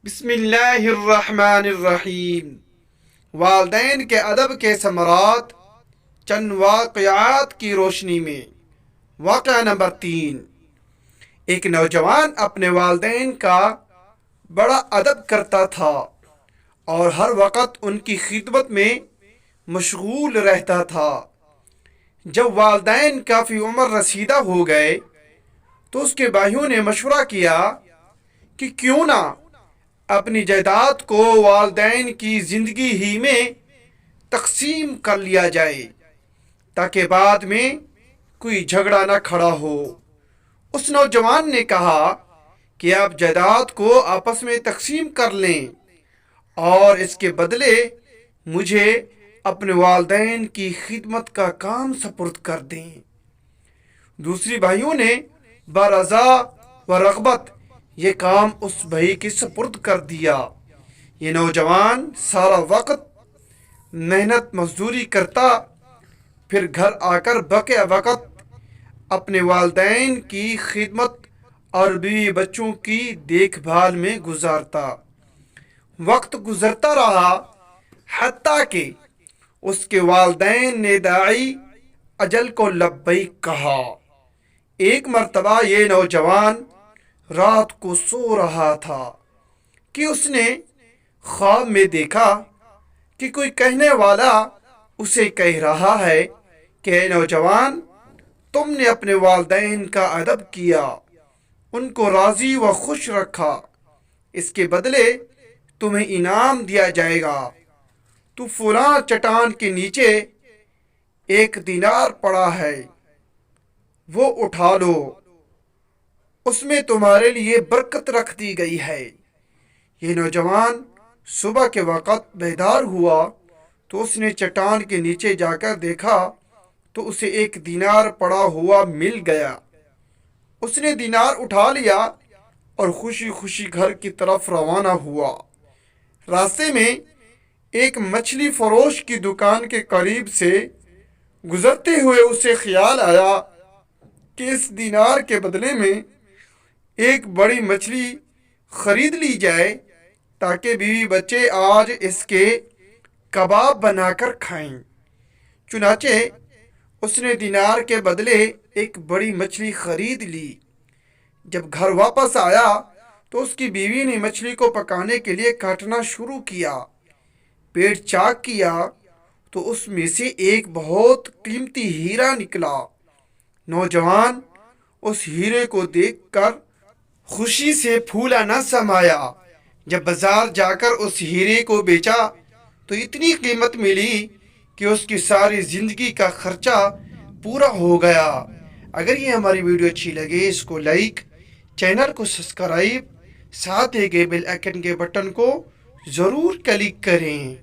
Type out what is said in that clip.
بسم اللہ الرحمن الرحیم۔ والدین کے ادب کے ثمرات چند واقعات کی روشنی میں۔ واقعہ نمبر 3۔ ایک نوجوان اپنے والدین کا بڑا ادب کرتا تھا اور ہر وقت ان کی خدمت میں مشغول رہتا تھا۔ جب والدین کافی عمر رسیدہ ہو گئے تو اس کے بھائیوں نے مشورہ کیا کہ کیوں نہ اپنی جائیداد کو والدین کی زندگی ہی میں تقسیم کر لیا جائے تاکہ بعد میں کوئی جھگڑا نہ کھڑا ہو۔ اس نوجوان نے کہا کہ آپ جائیداد کو آپس میں تقسیم کر لیں اور اس کے بدلے مجھے اپنے والدین کی خدمت کا کام سپرد کر دیں۔ دوسری بھائیوں نے برضا و رغبت یہ کام اس بھائی کے سپرد کر دیا۔ یہ نوجوان سارا وقت محنت مزدوری کرتا، پھر گھر آ کر بقیہ وقت اپنے والدین کی خدمت اور بیوی بچوں کی دیکھ بھال میں گزارتا۔ وقت گزرتا رہا حتیٰ کہ اس کے والدین نے داعی اجل کو لبیک کہا۔ ایک مرتبہ یہ نوجوان رات کو سو رہا تھا کہ اس نے خواب میں دیکھا کہ کوئی کہنے والا اسے کہہ رہا ہے کہ اے نوجوان، تم نے اپنے والدین کا ادب کیا، ان کو راضی و خوش رکھا، اس کے بدلے تمہیں انعام دیا جائے گا۔ تو فلاں چٹان کے نیچے 1 دینار پڑا ہے، وہ اٹھا لو، اس میں تمہارے لیے برکت رکھ دی گئی ہے۔ یہ نوجوان صبح کے وقت بیدار ہوا تو اس نے چٹان کے نیچے جا کر دیکھا تو اسے 1 دینار پڑا ہوا مل گیا۔ اس نے دینار اٹھا لیا اور خوشی خوشی گھر کی طرف روانہ ہوا۔ راستے میں ایک مچھلی فروش کی دکان کے قریب سے گزرتے ہوئے اسے خیال آیا کہ اس دینار کے بدلے میں ایک بڑی مچھلی خرید لی جائے تاکہ بیوی بچے آج اس کے کباب بنا کر کھائیں۔ چنانچہ اس نے دینار کے بدلے ایک بڑی مچھلی خرید لی۔ جب گھر واپس آیا تو اس کی بیوی نے مچھلی کو پکانے کے لیے کاٹنا شروع کیا۔ پیٹ چاک کیا تو اس میں سے ایک بہت قیمتی ہیرا نکلا۔ نوجوان اس ہیرے کو دیکھ کر خوشی سے پھولا نہ سمایا۔ جب بازار جا کر اس ہیرے کو بیچا تو اتنی قیمت ملی کہ اس کی ساری زندگی کا خرچہ پورا ہو گیا۔ اگر یہ ہماری ویڈیو اچھی لگے اس کو لائک، چینل کو سبسکرائب، ساتھ ہی بیل آئیکن کے بٹن کو ضرور کلک کریں۔